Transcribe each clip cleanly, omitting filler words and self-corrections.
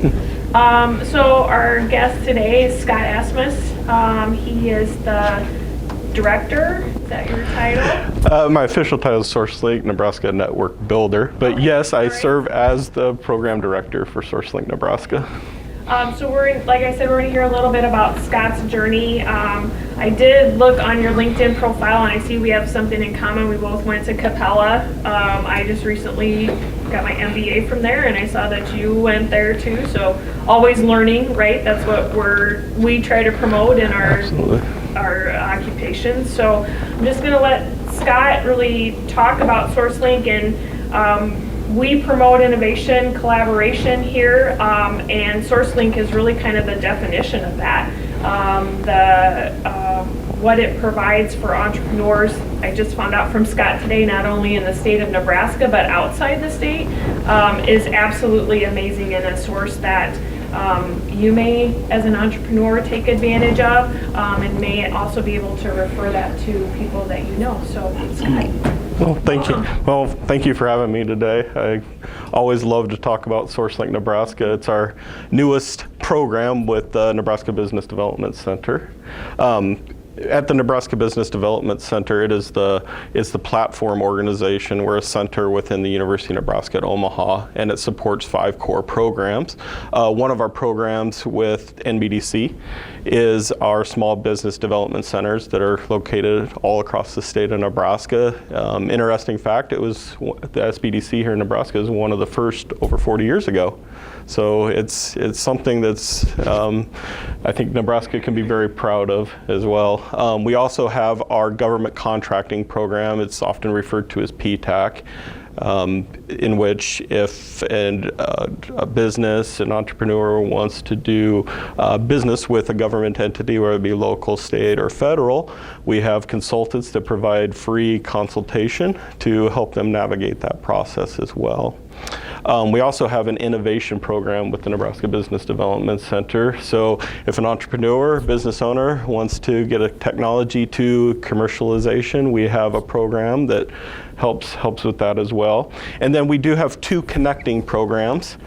So our guest today is Scott Asmus. He is the director. Is that your title? My official title is SourceLink Nebraska Network Builder, but yes, I serve as the program director for SourceLink Nebraska. So like I said, we're going to hear a little bit about Scott's journey. I did look on your LinkedIn profile, and I see we have something in common. We both went to Capella. I just recently got my MBA from there, and I saw that you went there too. So always learning, right? That's what we try to promote in our occupations. So I'm just going to let Scott really talk about SourceLink, and we promote innovation, collaboration here, and SourceLink is really kind of the definition of that. What it provides for entrepreneurs, I just found out from Scott today, not only in the state of Nebraska, but outside the state, is absolutely amazing, and a source that you may, as an entrepreneur, take advantage of, and may also be able to refer that to people that you know. So, Scott. Well, thank you. Well, thank you for having me today. I always love to talk about SourceLink Nebraska. It's our newest program with the Nebraska Business Development Center. At the Nebraska Business Development Center, it's the platform organization. We're a center within the University of Nebraska at Omaha, and it supports 5 core programs. One of our programs with NBDC is our small business development centers that are located all across the state of Nebraska. Interesting fact, it was the SBDC here in Nebraska is one of the first over 40 years ago. So it's something that's I think Nebraska can be very proud of as well. We also have our government contracting program. It's often referred to as PTAC, in which if a business, an entrepreneur wants to do business with a government entity, whether it be local, state, or federal, we have consultants that provide free consultation to help them navigate that process as well. We also have an innovation program with the Nebraska Business Development Center. So if an entrepreneur, business owner wants to get a technology to commercialization, we have a program that helps with that as well. And then we do have 2 connecting programs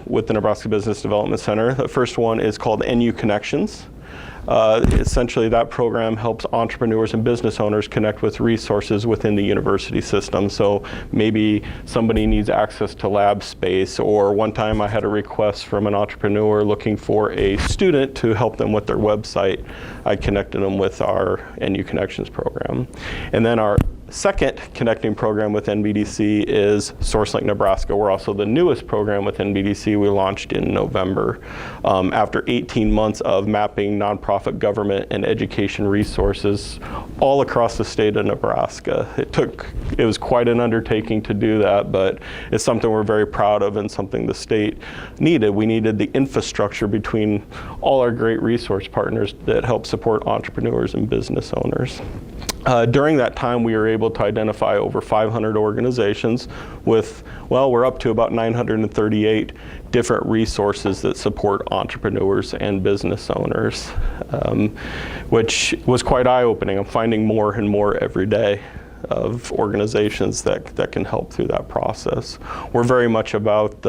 with the Nebraska Business Development Center. The first one is called NU Connections. Essentially, that program helps entrepreneurs and business owners connect with resources within the university system. So maybe somebody needs access to lab space, or one time I had a request from an entrepreneur looking for a student to help them with their website. I connected them with our NU Connections program. And then our second connecting program with NBDC is SourceLink Nebraska. We're also the newest program with NBDC. We launched in November after 18 months of mapping nonprofit government and education resources all across the state of Nebraska. It was quite an undertaking to do that, but it's something we're very proud of and something the state needed. We needed the infrastructure between all our great resource partners that help support entrepreneurs and business owners. During that time, we were able to identify over 500 organizations with, we're up to about 938 different resources that support entrepreneurs and business owners, which was quite eye-opening. I'm finding more and more every day of organizations that can help through that process. We're very much about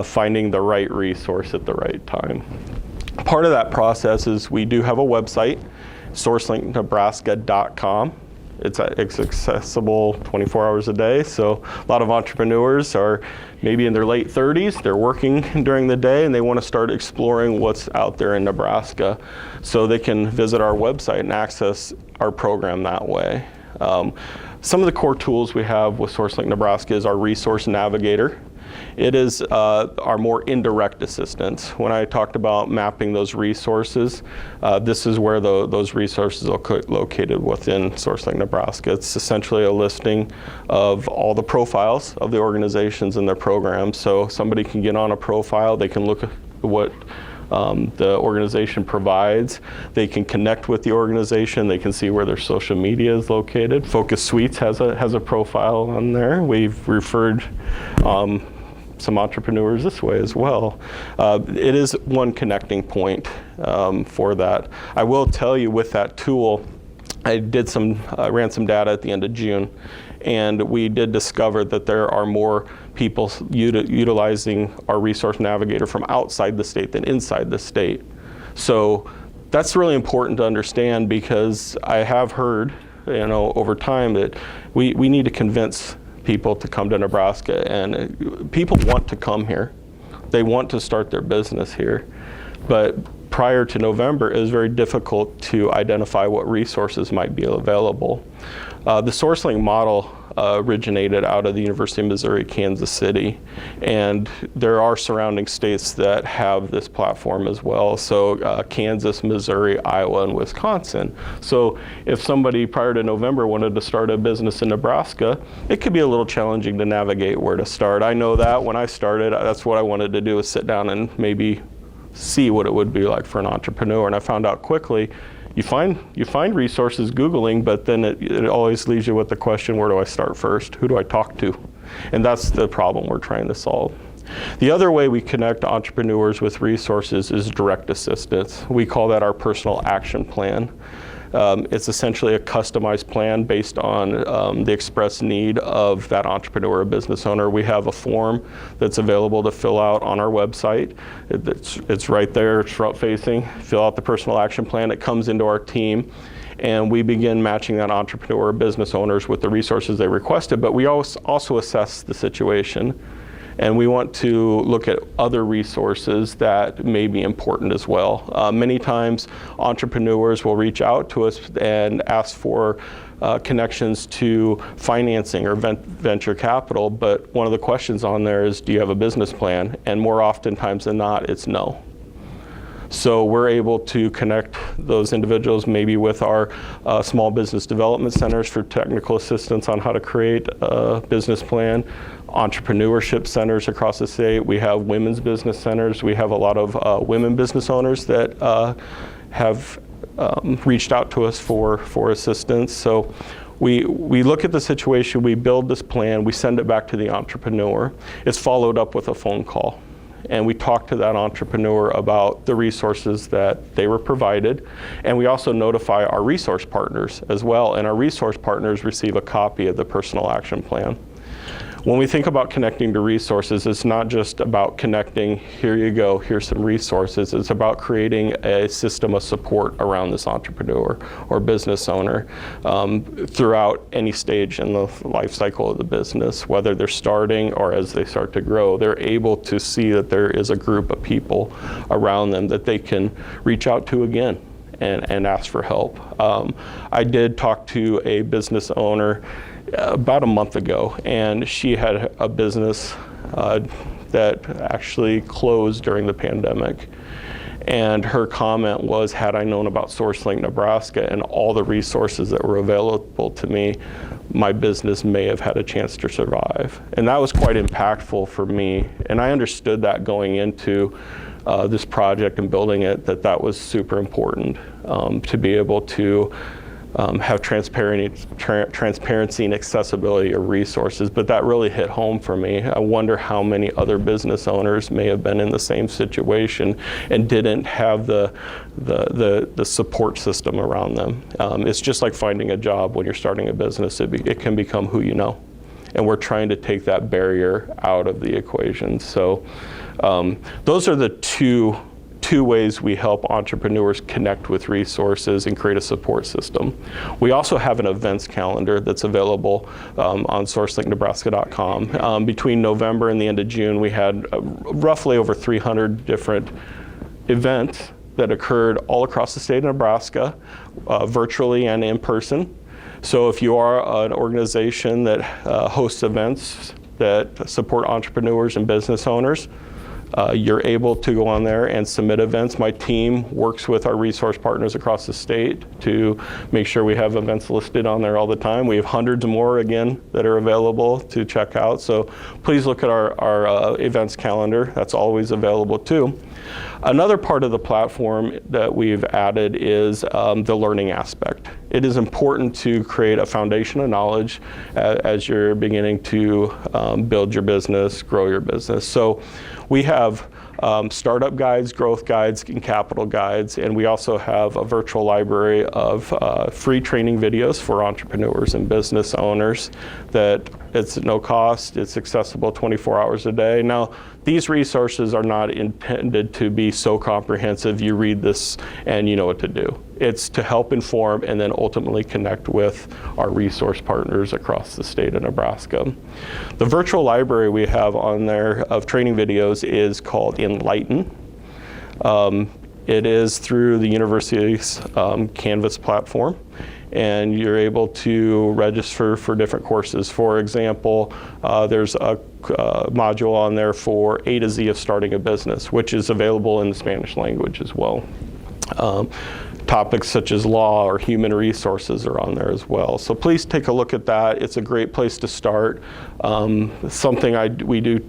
finding the right resource at the right time. Part of that process is we do have a website, SourceLinkNebraska.com. It's accessible 24 hours a day, so a lot of entrepreneurs are maybe in their late 30s, they're working during the day, and they want to start exploring what's out there in Nebraska. So they can visit our website and access our program that way. Some of the core tools we have with SourceLink Nebraska is our Resource Navigator. It is our more indirect assistance. When I talked about mapping those resources, this is where those resources are located within SourceLink Nebraska. It's essentially a listing of all the profiles of the organizations and their programs. So somebody can get on a profile, they can look at what the organization provides. They can connect with the organization. They can see where their social media is located. Focus Suites has a profile on there. We've referred some entrepreneurs this way as well. It is one connecting point for that. I will tell you, with that tool, I ran some data at the end of June, and we did discover that there are more people utilizing our resource navigator from outside the state than inside the state. So that's really important to understand, because I have heard, over time that we need to convince people to come to Nebraska, and people want to come here. They want to start their business here. But prior to November, it was very difficult to identify what resources might be available. The SourceLink model originated out of the University of Missouri, Kansas City, and there are surrounding states that have this platform as well. So Kansas, Missouri, Iowa, and Wisconsin. So if somebody prior to November wanted to start a business in Nebraska, it could be a little challenging to navigate where to start. I know that when I started, that's what I wanted to do, is sit down and maybe see what it would be like for an entrepreneur. And I found out quickly, you find resources Googling, but then it always leaves you with the question, where do I start first? Who do I talk to? And that's the problem we're trying to solve. The other way we connect entrepreneurs with resources is direct assistance. We call that our personal action plan. It's essentially a customized plan based on the express need of that entrepreneur or business owner. We have a form that's available to fill out on our website. It's right there, it's front facing. Fill out the personal action plan. It comes into our team, and we begin matching that entrepreneur or business owners with the resources they requested, but we also assess the situation. And we want to look at other resources that may be important as well. Many times entrepreneurs will reach out to us and ask for connections to financing or venture capital, but one of the questions on there is, do you have a business plan? And more oftentimes than not, it's no. So we're able to connect those individuals maybe with our small business development centers for technical assistance on how to create a business plan, entrepreneurship centers across the state. We have women's business centers. We have a lot of women business owners that have reached out to us for assistance. So we look at the situation, we build this plan, we send it back to the entrepreneur. It's followed up with a phone call. And we talk to that entrepreneur about the resources that they were provided. And we also notify our resource partners as well. And our resource partners receive a copy of the personal action plan. When we think about connecting to resources, it's not just about connecting, here you go, here's some resources. It's about creating a system of support around this entrepreneur or business owner throughout any stage in the life cycle of the business, whether they're starting or as they start to grow. They're able to see that there is a group of people around them that they can reach out to again and ask for help. I did talk to a business owner about a month ago, and she had a business that actually closed during the pandemic. And her comment was, had I known about SourceLink Nebraska and all the resources that were available to me, my business may have had a chance to survive. And that was quite impactful for me. And I understood that going into this project and building it, that was super important to be able to have transparency and accessibility of resources, but that really hit home for me. I wonder how many other business owners may have been in the same situation and didn't have the support system around them. It's just like finding a job when you're starting a business. It can become who you know, and we're trying to take that barrier out of the equation. So those are the two ways we help entrepreneurs connect with resources and create a support system. We also have an events calendar that's available on SourceLinkNebraska.com. Between November and the end of June, we had roughly over 300 different events that occurred all across the state of Nebraska, virtually and in person. So if you are an organization that hosts events that support entrepreneurs and business owners, you're able to go on there and submit events. My team works with our resource partners across the state to make sure we have events listed on there all the time. We have hundreds more, again, that are available to check out. So please look at our events calendar. That's always available too. Another part of the platform that we've added is the learning aspect. It is important to create a foundation of knowledge as you're beginning to build your business, grow your business. So we have startup guides, growth guides, and capital guides. And we also have a virtual library of free training videos for entrepreneurs and business owners that it's at no cost. It's accessible 24 hours a day. Now, these resources are not intended to be so comprehensive you read this and you know what to do. It's to help inform and then ultimately connect with our resource partners across the state of Nebraska. The virtual library we have on there of training videos is called Enlighten. It is through the university's Canvas platform, and you're able to register for different courses. For example, there's a module on there for A to Z of starting a business, which is available in the Spanish language as well. Topics such as law or human resources are on there as well. So please take a look at that. It's a great place to start. Something we do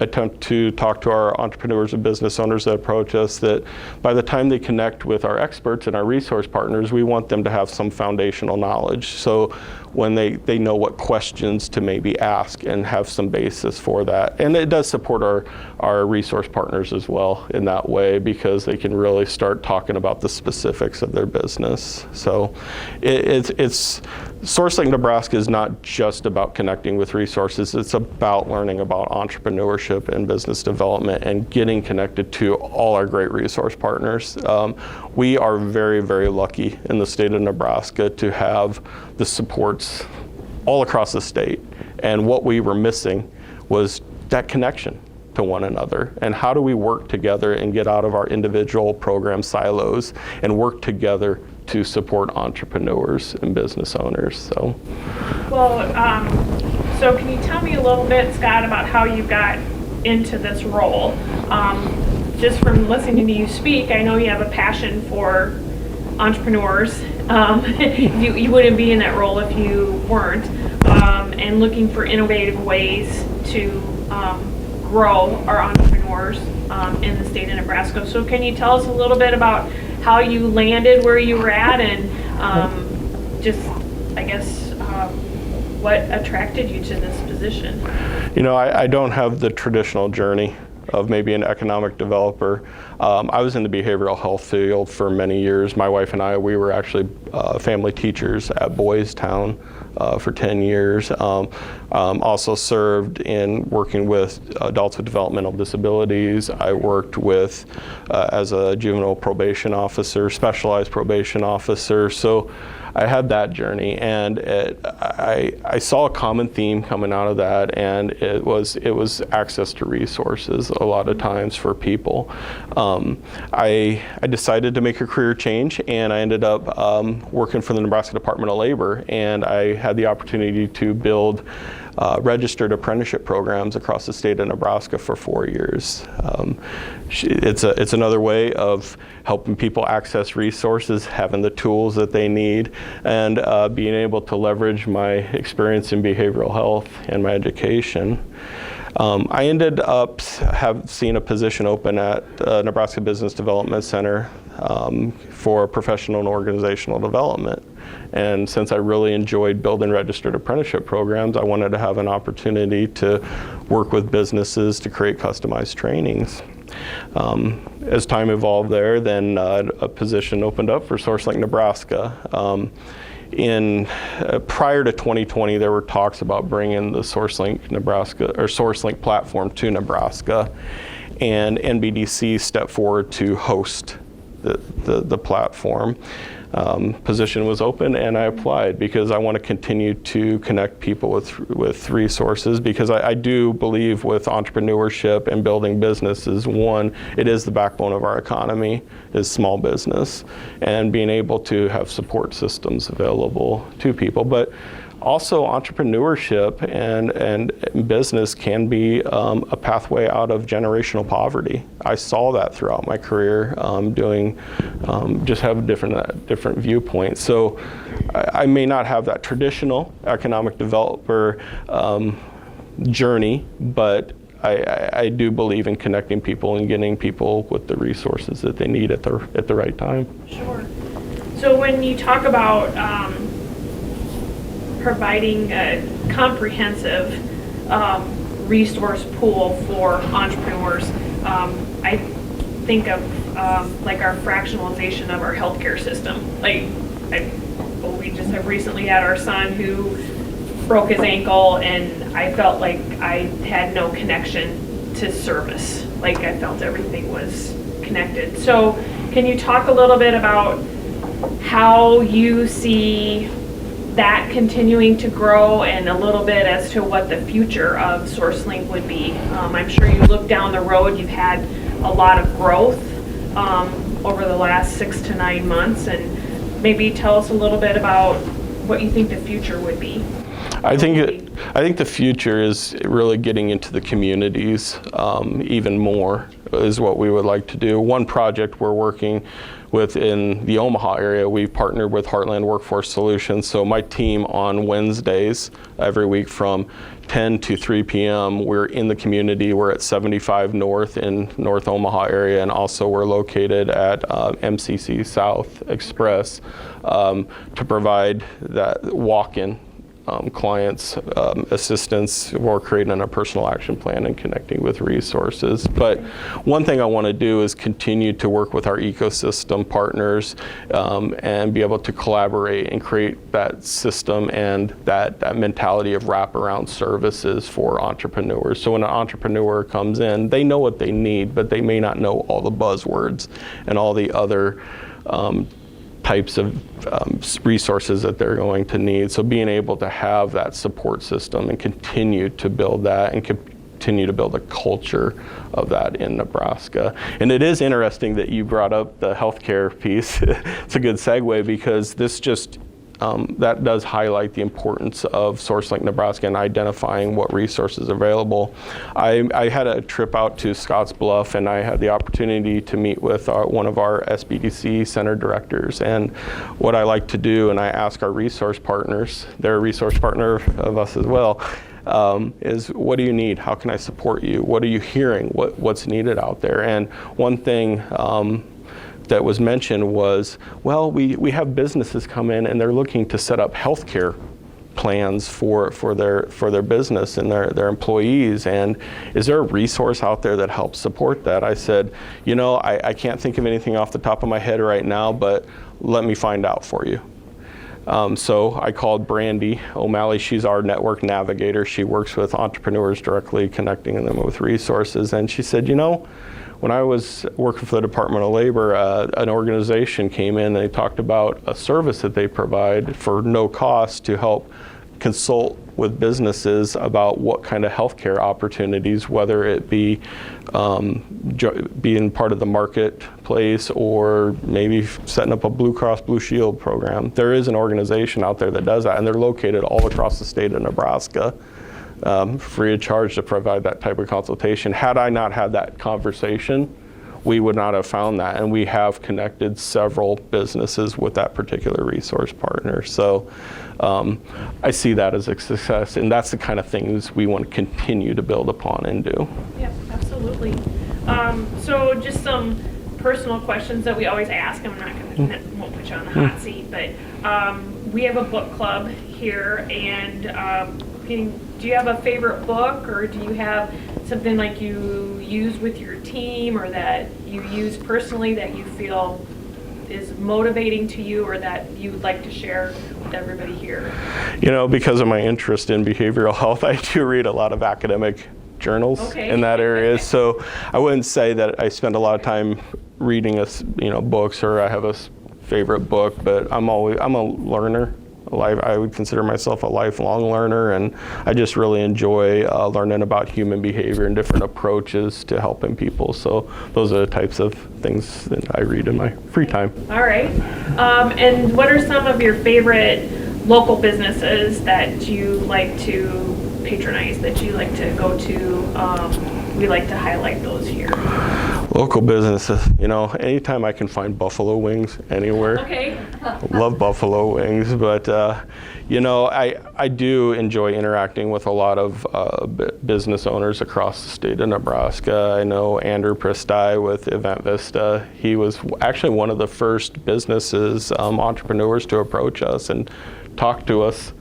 attempt to talk to our entrepreneurs and business owners that approach us, that by the time they connect with our experts and our resource partners, we want them to have some foundational knowledge. So when they know what questions to maybe ask and have some basis for that. And it does support our resource partners as well in that way, because they can really start talking about the specifics of their business. So it's SourceLink Nebraska is not just about connecting with resources. It's about learning about entrepreneurship and business development and getting connected to all our great resource partners. We are very, very lucky in the state of Nebraska to have the supports all across the state. And what we were missing was that connection to one another. And how do we work together and get out of our individual program silos and work together to support entrepreneurs and business owners? So can you tell me a little bit, Scott, about how you got into this role? Just from listening to you speak, I know you have a passion for entrepreneurs. You wouldn't be in that role if you weren't. And looking for innovative ways to grow our entrepreneurs in the state of Nebraska. So can you tell us a little bit about how you landed where you were at, and what attracted you to this position? You know, I don't have the traditional journey of maybe an economic developer. I was in the behavioral health field for many years. My wife and I, we were actually family teachers at Boys Town for 10 years. Also served in working with adults with developmental disabilities. I worked with as a juvenile probation officer, specialized probation officer. So I had that journey, and I saw a common theme coming out of that, and it was access to resources a lot of times for people. I decided to make a career change, and I ended up working for the Nebraska Department of Labor, and I had the opportunity to build registered apprenticeship programs across the state of Nebraska for 4 years. It's another way of helping people access resources, having the tools that they need, and being able to leverage my experience in behavioral health and my education. I ended up seeing a position open at Nebraska Business Development Center for professional and organizational development. And since I really enjoyed building registered apprenticeship programs, I wanted to have an opportunity to work with businesses to create customized trainings. As time evolved there, then a position opened up for SourceLink Nebraska. Prior to 2020, there were talks about bringing the SourceLink Nebraska or SourceLink platform to Nebraska, and NBDC stepped forward to host the platform. Position was open, and I applied because I want to continue to connect people with resources, because I do believe with entrepreneurship and building businesses, one, it is the backbone of our economy, is small business, and being able to have support systems available to people. But also entrepreneurship and business can be a pathway out of generational poverty. I saw that throughout my career, just have different viewpoints. So I may not have that traditional economic developer journey, but I do believe in connecting people and getting people with the resources that they need at the right time. Sure. So when you talk about providing a comprehensive resource pool for entrepreneurs, I think of like our fractionalization of our healthcare system. We just have recently had our son who broke his ankle, and I felt like I had no connection to service. Like I felt everything was connected. So can you talk a little bit about how you see that continuing to grow, and a little bit as to what the future of SourceLink would be? I'm sure you look down the road, you've had a lot of growth over the last 6 to 9 months, and maybe tell us a little bit about what you think the future would be. I think the future is really getting into the communities even more is what we would like to do. One project we're working with in the Omaha area, we've partnered with Heartland Workforce Solutions. So my team on Wednesdays every week from 10 to 3 p.m. we're in the community. We're at 75 North in North Omaha area, and also we're located at MCC South Express to provide that walk-in clients assistance or creating a personal action plan and connecting with resources. But one thing I want to do is continue to work with our ecosystem partners and be able to collaborate and create that system and that mentality of wraparound services for entrepreneurs. So when an entrepreneur comes in, they know what they need, but they may not know all the buzzwords and all the other types of resources that they're going to need. So being able to have that support system and continue to build that and continue to build a culture of that in Nebraska. And it is interesting that you brought up the healthcare piece. It's a good segue because this just that does highlight the importance of SourceLink Nebraska and identifying what resources are available. I had a trip out to Scotts Bluff, and I had the opportunity to meet with one of our SBDC center directors. And what I like to do, and I ask our resource partners, they're a resource partner of us as well, is what do you need? How can I support you? What are you hearing? What's needed out there? And one thing that was mentioned was, well, we have businesses come in and they're looking to set up healthcare plans for their business and their employees, and is there a resource out there that helps support that? I said, I can't think of anything off the top of my head right now, but let me find out for you. So I called Brandy O'Malley. She's our network navigator. She works with entrepreneurs directly, connecting them with resources, and she said, when I was working for the Department of Labor, an organization came in and they talked about a service that they provide for no cost to help consult with businesses about what kind of healthcare opportunities, whether it be being part of the marketplace or maybe setting up a Blue Cross Blue Shield program. There is an organization out there that does that, and they're located all across the state of Nebraska. Free of charge to provide that type of consultation. Had I not had that conversation, we would not have found that, and we have connected several businesses with that particular resource partner. So I see that as a success, and that's the kind of things we want to continue to build upon and do. Yeah, absolutely. So just some personal questions that we always ask. I'm not going to won't put you on the hot seat, but we have a book club here, and do you have a favorite book, or do you have something like you use with your team or that you use personally that you feel is motivating to you or that you would like to share with everybody here? Because of my interest in behavioral health, I do read a lot of academic journals in that area. So I wouldn't say that I spend a lot of time reading books or I have a favorite book, but I'm a learner. I would consider myself a lifelong learner, and I just really enjoy learning about human behavior and different approaches to helping people. So those are the types of things that I read in my free time. All right. And what are some of your favorite local businesses that you like to patronize, that you like to go to? We like to highlight those here. Local businesses, anytime I can find buffalo wings anywhere. Okay. Love buffalo wings, but I do enjoy interacting with a lot of business owners across the state of Nebraska. I know Andrew Pristai with Event Vista. He was actually one of the first businesses, entrepreneurs to approach us and talked to us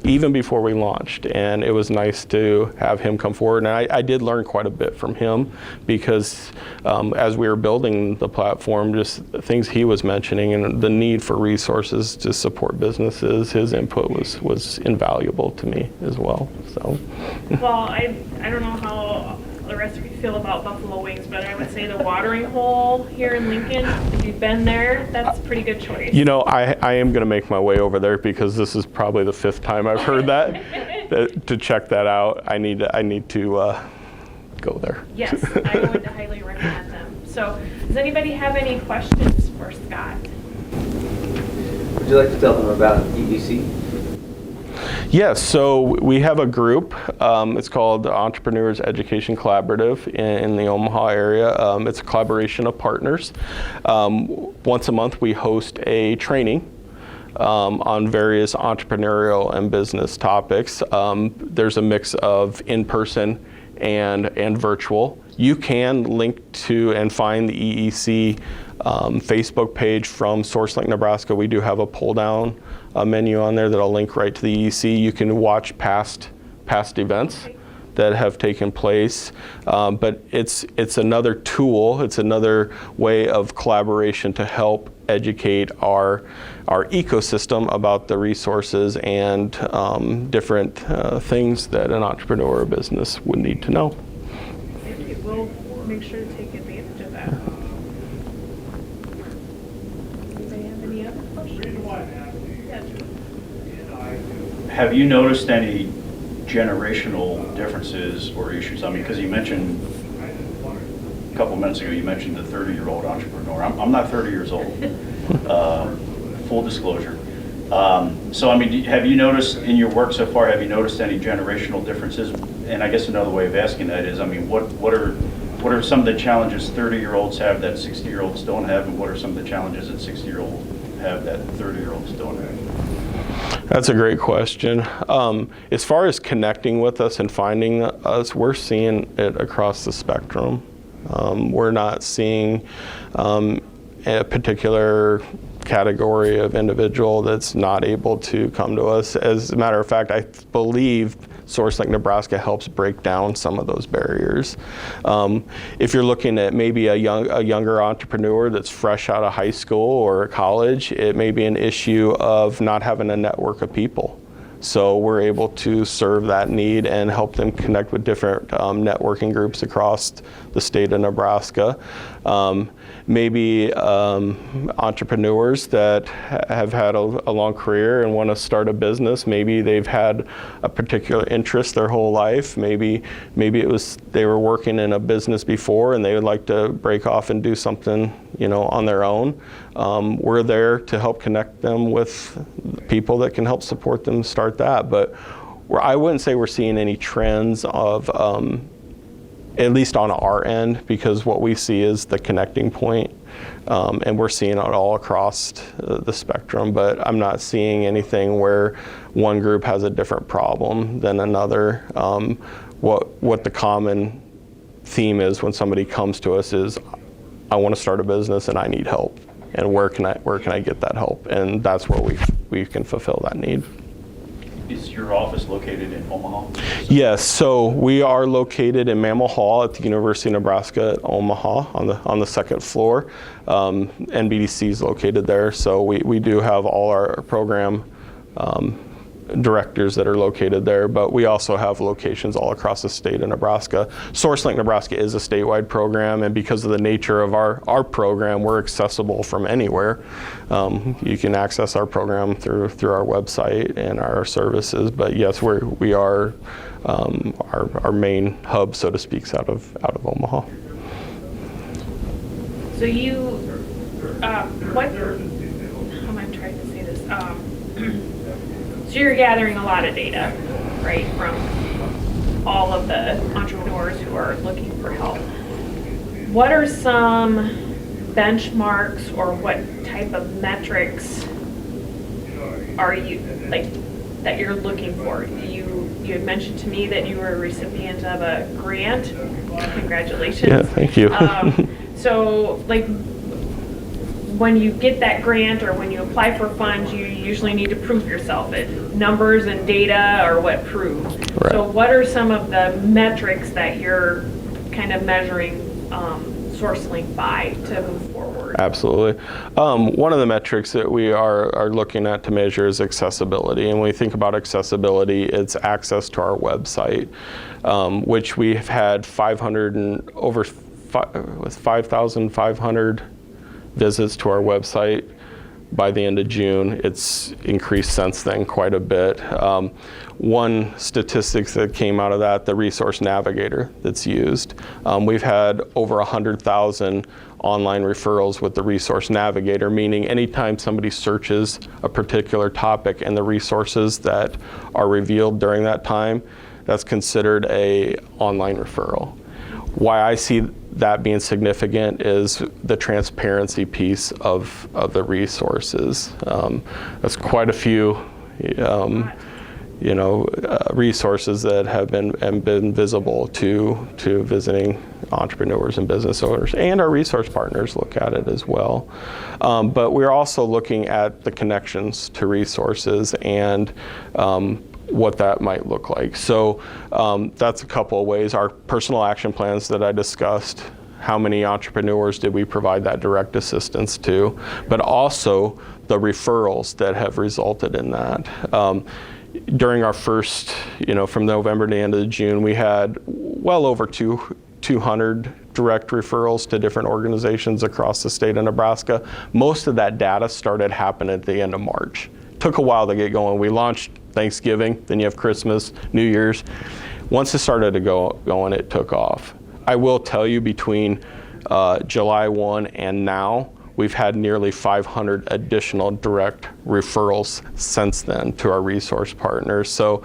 even before we launched, and it was nice to have him come forward. And I did learn quite a bit from him because as we were building the platform, just things he was mentioning and the need for resources to support businesses, his input was invaluable to me as well. So, well, I don't know how the rest of you feel about buffalo wings, but I would say the watering hole here in Lincoln, if you've been there, that's a pretty good choice. You know, I am going to make my way over there because this is probably the 5th time I've heard that. To check that out, I need to go there. Yes, I would highly recommend them. So, does anybody have any questions for Scott? Would you like to tell them about EEC? Yes, so we have a group. It's called the Entrepreneurs Education Collaborative in the Omaha area. It's a collaboration of partners. Once a month we host a training on various entrepreneurial and business topics. There's a mix of in-person and virtual. You can link to and find the EEC Facebook page from SourceLink Nebraska. We do have a pull-down menu on there that'll link right to the EEC. You can watch past events that have taken place, but it's another tool. It's another way of collaboration to help educate our ecosystem about the resources and different things that an entrepreneur or business would need to know. Thank you. We'll make sure to take advantage of that. Anybody have any other questions? Have you noticed any generational differences or issues? I mean, because you mentioned a couple minutes ago, you mentioned the 30-year-old entrepreneur. I'm not 30 years old, full disclosure. So, I mean, have you noticed in your work so far, have you noticed any generational differences? And I guess another way of asking that is, I mean, what are some of the challenges 30-year-olds have that 60-year-olds don't have, and what are some of the challenges that 60-year-olds have that 30-year-olds don't have? That's a great question. As far as connecting with us and finding us, we're seeing it across the spectrum. We're not seeing a particular category of individual that's not able to come to us. As a matter of fact, I believe SourceLink Nebraska helps break down some of those barriers. If you're looking at maybe a younger entrepreneur that's fresh out of high school or college, it may be an issue of not having a network of people. So we're able to serve that need and help them connect with different networking groups across the state of Nebraska. Maybe entrepreneurs that have had a long career and want to start a business. Maybe they've had a particular interest their whole life. Maybe it was they were working in a business before and they would like to break off and do something, on their own. We're there to help connect them with people that can help support them start that. But I wouldn't say we're seeing any trends of at least on our end, because what we see is the connecting point, and we're seeing it all across the spectrum, but I'm not seeing anything where one group has a different problem than another. What the common theme is when somebody comes to us is, I want to start a business and I need help, and where can I get that help? And that's where we can fulfill that need. Is your office located in Omaha? Yes, so we are located in Mammal Hall at the University of Nebraska at Omaha on the second floor. NBDC is located there, so we do have all our program directors that are located there, but we also have locations all across the state of Nebraska. SourceLink Nebraska is a statewide program, and because of the nature of our program, we're accessible from anywhere. You can access our program through our website and our services, but yes, we are our main hub, so to speak, out of Omaha. So you, how am I trying to say this? So you're gathering a lot of data, right, from all of the entrepreneurs who are looking for help. What are some benchmarks or what type of metrics are you, that you're looking for? You had mentioned to me that you were a recipient of a grant. Congratulations. Yeah, thank you. So, when you get that grant or when you apply for funds, you usually need to prove yourself. Numbers and data are what prove. Right. So what are some of the metrics that you're kind of measuring SourceLink by to move forward? Absolutely. One of the metrics that we are looking at to measure is accessibility. And when we think about accessibility, it's access to our website, which we have had 5,500 visits to our website by the end of June. It's increased since then quite a bit. One statistics that came out of that, the resource Navigator that's used. We've had over 100,000 online referrals with the resource Navigator, meaning anytime somebody searches a particular topic and the resources that are revealed during that time, that's considered a online referral. Why I see that being significant is the transparency piece of the resources. That's quite a few, resources that have been visible to visiting entrepreneurs and business owners, and our resource partners look at it as well. But we're also looking at the connections to resources and what that might look like. So that's a couple of ways. Our personal action plans that I discussed, how many entrepreneurs did we provide that direct assistance to, but also the referrals that have resulted in that. During our first, from November to the end of June, we had well over 200 direct referrals to different organizations across the state of Nebraska. Most of that data started happening at the end of March. Took a while to get going. We launched Thanksgiving, then you have Christmas, New Year's. Once it started to going, it took off. I will tell you, between July 1 and now, we've had nearly 500 additional direct referrals since then to our resource partners. So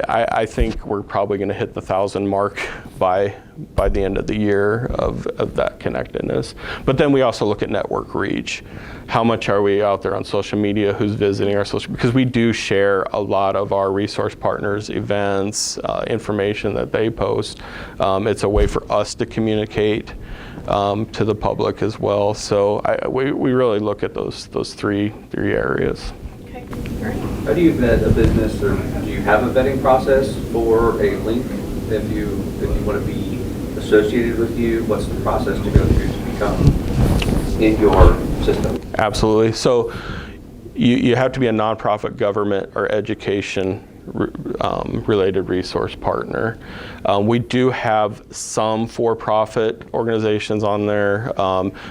I think we're probably going to hit the 1,000 mark by the end of the year of that connectedness. But then we also look at network reach. How much are we out there on social media? Who's visiting our social? Because we do share a lot of our resource partners' events, information that they post. It's a way for us to communicate to the public as well. So we really look at those three areas. Okay, all right. How do you vet a business, or do you have a vetting process for a link if you want to be associated with you? What's the process to go through to become in your system? Absolutely. So you have to be a nonprofit, government, or education related resource partner. We do have some for-profit organizations on there.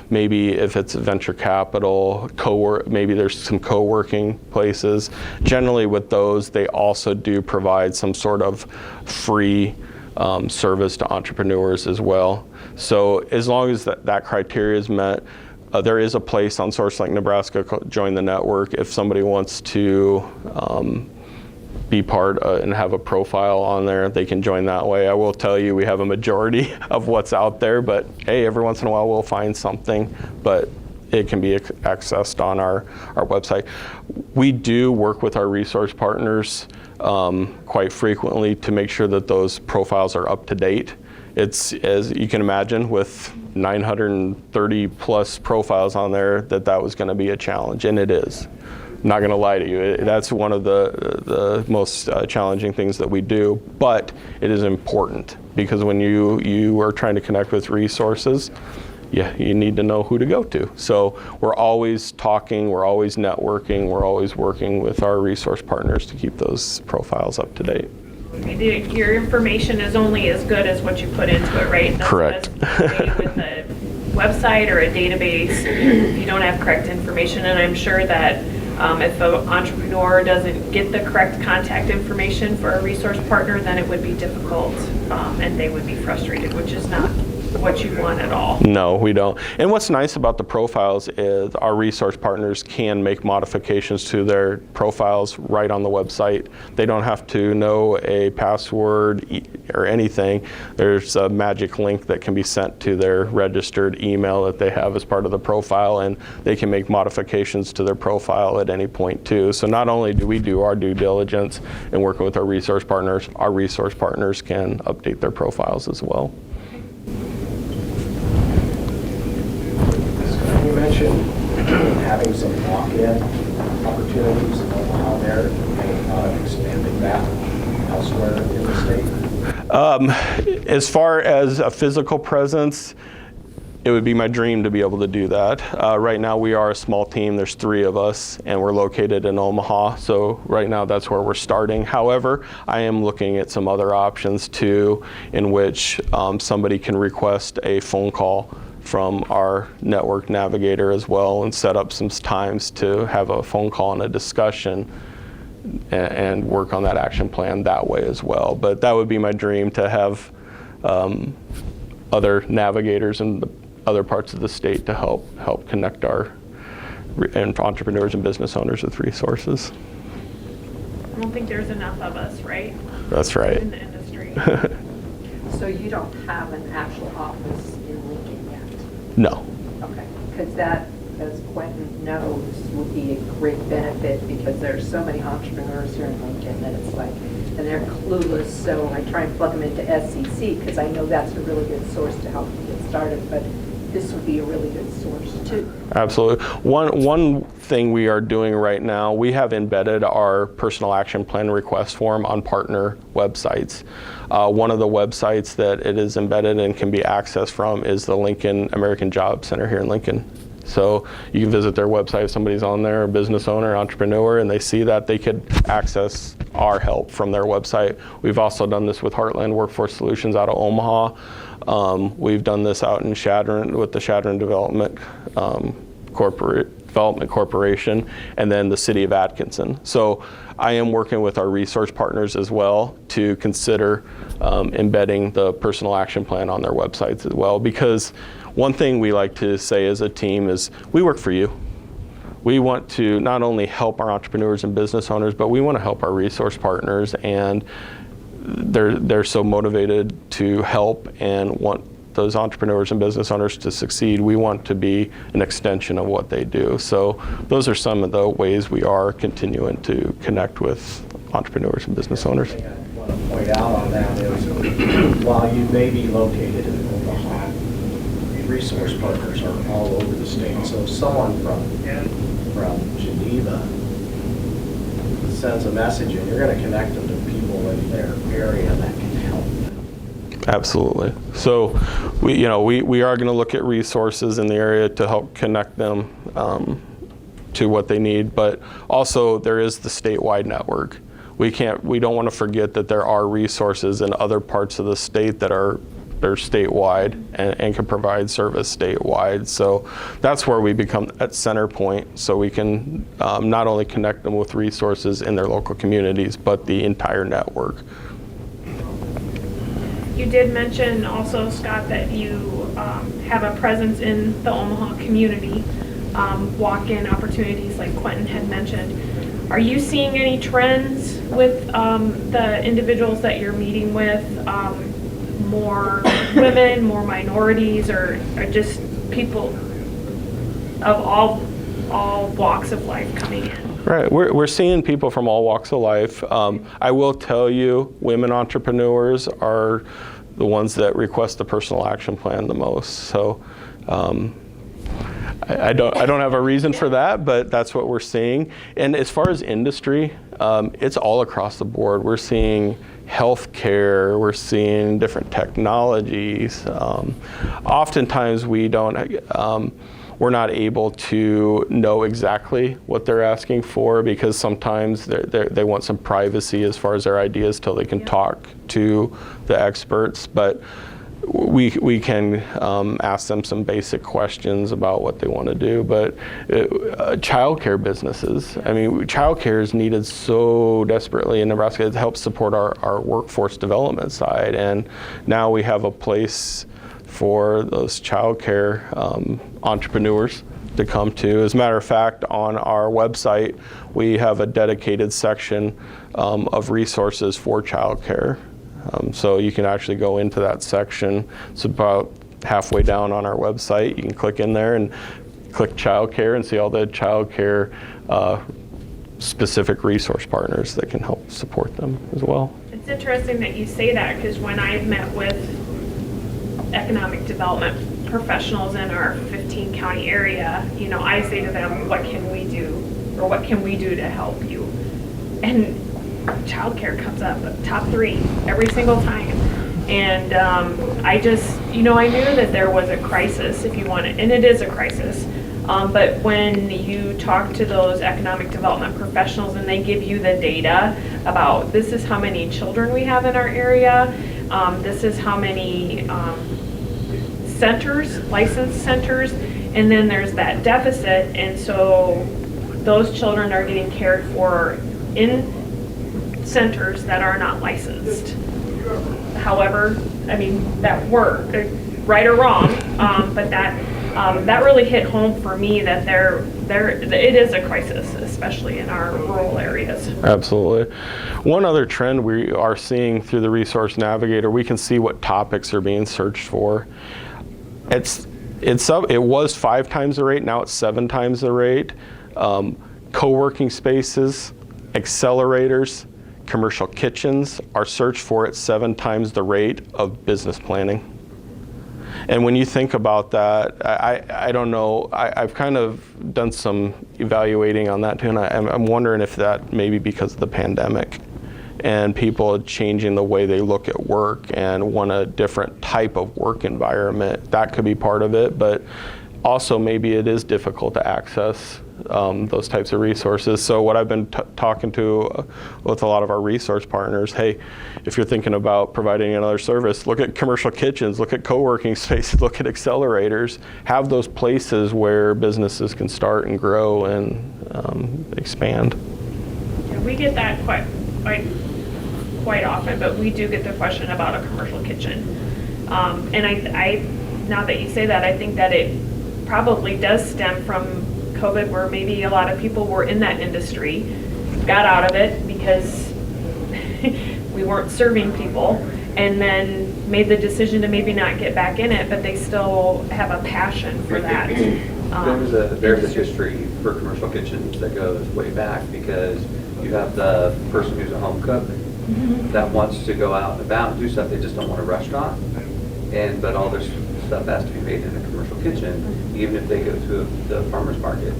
Maybe if it's venture capital, maybe there's some co-working places. Generally with those, they also do provide some sort of free service to entrepreneurs as well. So as long as that criteria is met, there is a place on SourceLink Nebraska called Join the Network if somebody wants to be part and have a profile on there. They can join that way. I will tell you, we have a majority of what's out there, but hey, every once in a while we'll find something, but it can be accessed on our website. We do work with our resource partners quite frequently to make sure that those profiles are up to date. It's, as you can imagine, with 930 plus profiles on there, that was going to be a challenge, and it is. I'm not going to lie to you. That's one of the most challenging things that we do, but it is important because when you are trying to connect with resources, you need to know who to go to. So we're always talking, we're always networking, we're always working with our resource partners to keep those profiles up to date. Your information is only as good as what you put into it, right? That's Correct. With a website or a database, if you don't have correct information, and I'm sure that if an entrepreneur doesn't get the correct contact information for a resource partner, then it would be difficult and they would be frustrated, which is not what you want at all. No, we don't. And what's nice about the profiles is our resource partners can make modifications to their profiles right on the website. They don't have to know a password or anything. There's a magic link that can be sent to their registered email that they have as part of the profile, and they can make modifications to their profile at any point too. So not only do we do our due diligence and working with our resource partners can update their profiles as well. You mentioned mentioned having some walk-in opportunities in Omaha there, and expanding that elsewhere in the state. As far as a physical presence, it would be my dream to be able to do that. Right now we are a small team, there's 3 of us, and we're located in Omaha, so right now that's where we're starting. However, I am looking at some other options too, in which somebody can request a phone call from our network navigator as well, and set up some times to have a phone call and a discussion and work on that action plan that way as well. But that would be my dream, to have other navigators in the other parts of the state to help connect our entrepreneurs and business owners with resources. I don't think there's enough of us, right? That's right. In the industry. So you don't have an actual office in Lincoln yet? No. Okay, because that, as Quentin knows, would be a great benefit, because there's so many entrepreneurs here in Lincoln that it's like, and they're clueless, so I try and plug them into SCC, because I know that's a really good source to help them get started, but this would be a really good source too. Absolutely. One thing we are doing right now, we have embedded our personal action plan request form on partner websites. One of the websites that it is embedded and can be accessed from is the Lincoln American Job Center here in Lincoln. So you can visit their website if somebody's on there, a business owner, entrepreneur, and they see that, they could access our help from their website. We've also done this with Heartland Workforce Solutions out of Omaha. We've done this out in Shadron with the Shadron Development Corporation, and then the City of Atkinson. So I am working with our resource partners as well to consider embedding the personal action plan on their websites as well, because one thing we like to say as a team is we work for you. We want to not only help our entrepreneurs and business owners, but we want to help our resource partners, and they're so motivated to help and want those entrepreneurs and business owners to succeed. We want to be an extension of what they do. So those are some of the ways we are continuing to connect with entrepreneurs and business owners. One thing I want to point out on that is, while you may be located in Omaha, resource partners are all over the state. So if someone from Geneva sends a message and you're going to connect them to people in their area that can help them. Absolutely. So we are going to look at resources in the area to help connect them to what they need, but also there is the statewide network. We don't want to forget that there are resources in other parts of the state that are statewide and can provide service statewide. So that's where we become at center point, so we can not only connect them with resources in their local communities, but the entire network. You did mention also, Scott, that you have a presence in the Omaha community, walk-in opportunities like Quentin had mentioned. Are you seeing any trends with the individuals that you're meeting with? More women, more minorities, or just people of all walks of life coming in? Right, we're seeing people from all walks of life. I will tell you, women entrepreneurs are the ones that request the personal action plan the most. So I don't have a reason for that, but that's what we're seeing. And as far as industry, it's all across the board. We're seeing healthcare, we're seeing different technologies. Oftentimes we're not able to know exactly what they're asking for, because sometimes they want some privacy as far as their ideas till they can talk to the experts. But we can ask them some basic questions about what they want to do. But childcare businesses, I mean, childcare is needed so desperately in Nebraska. It helps support our workforce development side, and now we have a place for those childcare entrepreneurs to come to. As a matter of fact, on our website, we have a dedicated section of resources for childcare. So you can actually go into that section. It's about halfway down on our website. You can click in there and click childcare and see all the childcare specific resource partners that can help support them as well. It's interesting that you say that, because when I've met with economic development professionals in our 15 county area, you know, I say to them, what can we do? Or what can we do to help you? And childcare comes up top 3 every single time. And I just, you know, I knew that there was a crisis, if you want it, and it is a crisis. But when you talk to those economic development professionals and they give you the data about this is how many children we have in our area, this is how many centers, licensed centers, and then there's that deficit, and so those children are getting cared for in centers that are not licensed. However, I mean, that worked, right or wrong, but that really hit home for me that it is a crisis, especially in our rural areas. Absolutely. One other trend we are seeing through the Resource Navigator, we can see what topics are being searched for. It was 5 times the rate, now it's 7 times the rate. Co-working spaces, accelerators, commercial kitchens are searched for at 7 times the rate of business planning. And when you think about that, I don't know, I've kind of done some evaluating on that too, and I'm wondering if that maybe because of the pandemic and people changing the way they look at work and want a different type of work environment, that could be part of it, but also maybe it is difficult to access those types of resources. So what I've been talking to with a lot of our resource partners, hey, if you're thinking about providing another service, look at commercial kitchens, look at co-working spaces, look at accelerators, have those places where businesses can start and grow and expand. Yeah, we get that quite often, but we do get the question about a commercial kitchen. And I now that you say that, I think that it probably does stem from COVID, where maybe a lot of people were in that industry, got out of it because we weren't serving people, and then made the decision to maybe not get back in it, but they still have a passion for that. There's a history for commercial kitchens that goes way back, because you have the person who's a home cook that wants to go out and about and do stuff. They just don't want a restaurant, but all their stuff has to be made in a commercial kitchen, even if they go to the farmer's market.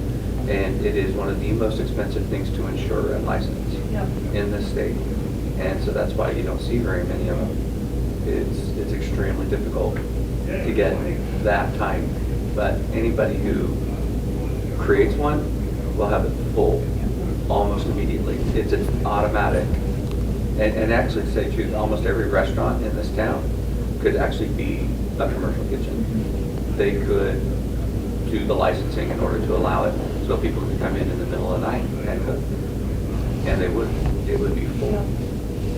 And it is one of the most expensive things to insure and license in this state. And so that's why you don't see very many of them. It's extremely difficult to get that type. But anybody who creates one will have it full almost immediately. It's an automatic. And actually, to say the truth, almost every restaurant in this town could actually be a commercial kitchen. They could do the licensing in order to allow it, so people could come in the middle of the night and cook, and it would be full.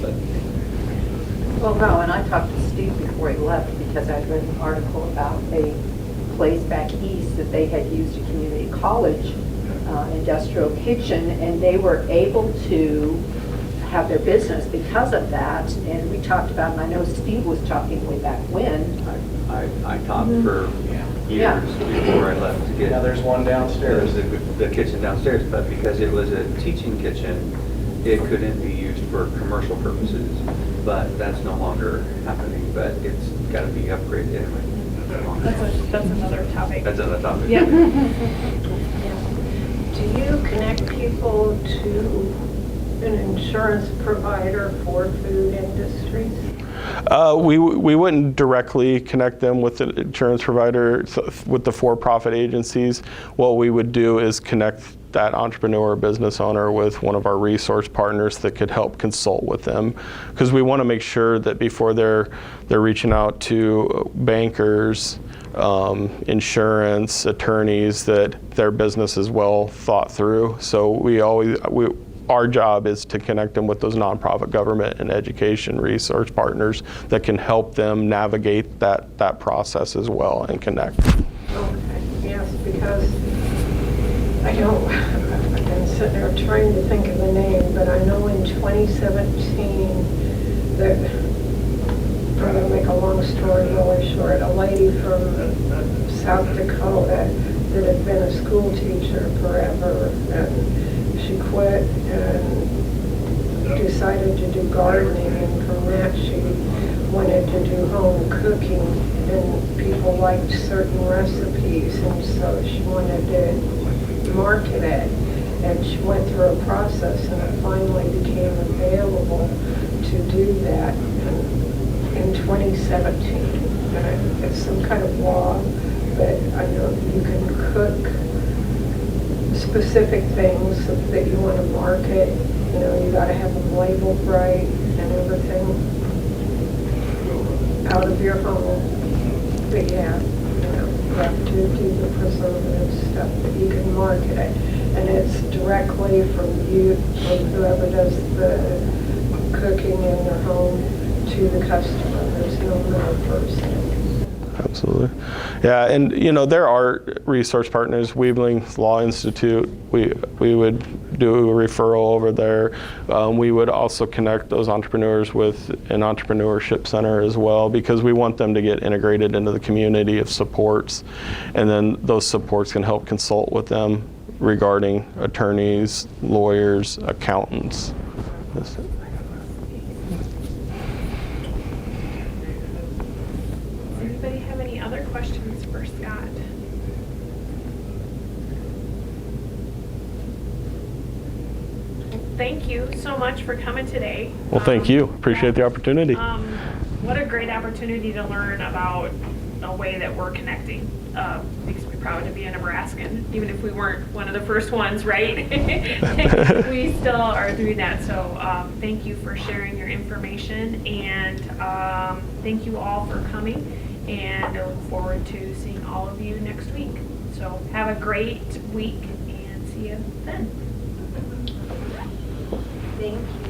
But Well, no, and I talked to Steve before he left, because I'd read an article about a place back east that they had used a community college industrial kitchen, and they were able to have their business because of that. And we talked about, and I know Steve was talking way back when. I taught for years before I left to get. Yeah, there's one downstairs. The kitchen downstairs, but because it was a teaching kitchen, it couldn't be used for commercial purposes. But that's no longer happening. But it's got to be upgraded anyway. That's another topic. That's another topic. Yeah. Do you connect people to an insurance provider for food industries? We wouldn't directly connect them with the insurance provider, with the for-profit agencies. What we would do is connect that entrepreneur or business owner with one of our resource partners that could help consult with them, because we want to make sure that before they're reaching out to bankers, insurance, attorneys, that their business is well thought through. So our job is to connect them with those nonprofit, government, and education research partners that can help them navigate that process as well and connect. Okay, yes, because I know, I've been sitting there trying to think of the name, but I know in 2017 that, I'm going to make a long story really short, a lady from South Dakota that had been a school teacher forever, and she quit and decided to do gardening, and from that she wanted to do home cooking, and people liked certain recipes, and so she wanted to market it. And she went through a process, and it finally became available to do that in 2017. And it's some kind of law, but I know you can cook specific things that you want to market. You know, you got to have them labeled right and everything out of your home. But yeah, you know, you have to do the preservative stuff, but you can market it. And it's directly from you, from whoever does the cooking in their home, to the customer. There's no middle person. Absolutely. Yeah, and you know, there are resource partners, Weebling Law Institute. We would do a referral over there. We would also connect those entrepreneurs with an entrepreneurship center as well, because we want them to get integrated into the community of supports, and then those supports can help consult with them regarding attorneys, lawyers, accountants. That's it. Does anybody have any other questions for Scott? Thank you so much for coming today. Well, thank you. Appreciate the opportunity. What a great opportunity to learn about a way that we're connecting. Makes me proud to be a Nebraskan, even if we weren't one of the first ones, right? We still are doing that. So thank you for sharing your information, and thank you all for coming. And I look forward to seeing all of you next week. So have a great week, and see you then. Thank you.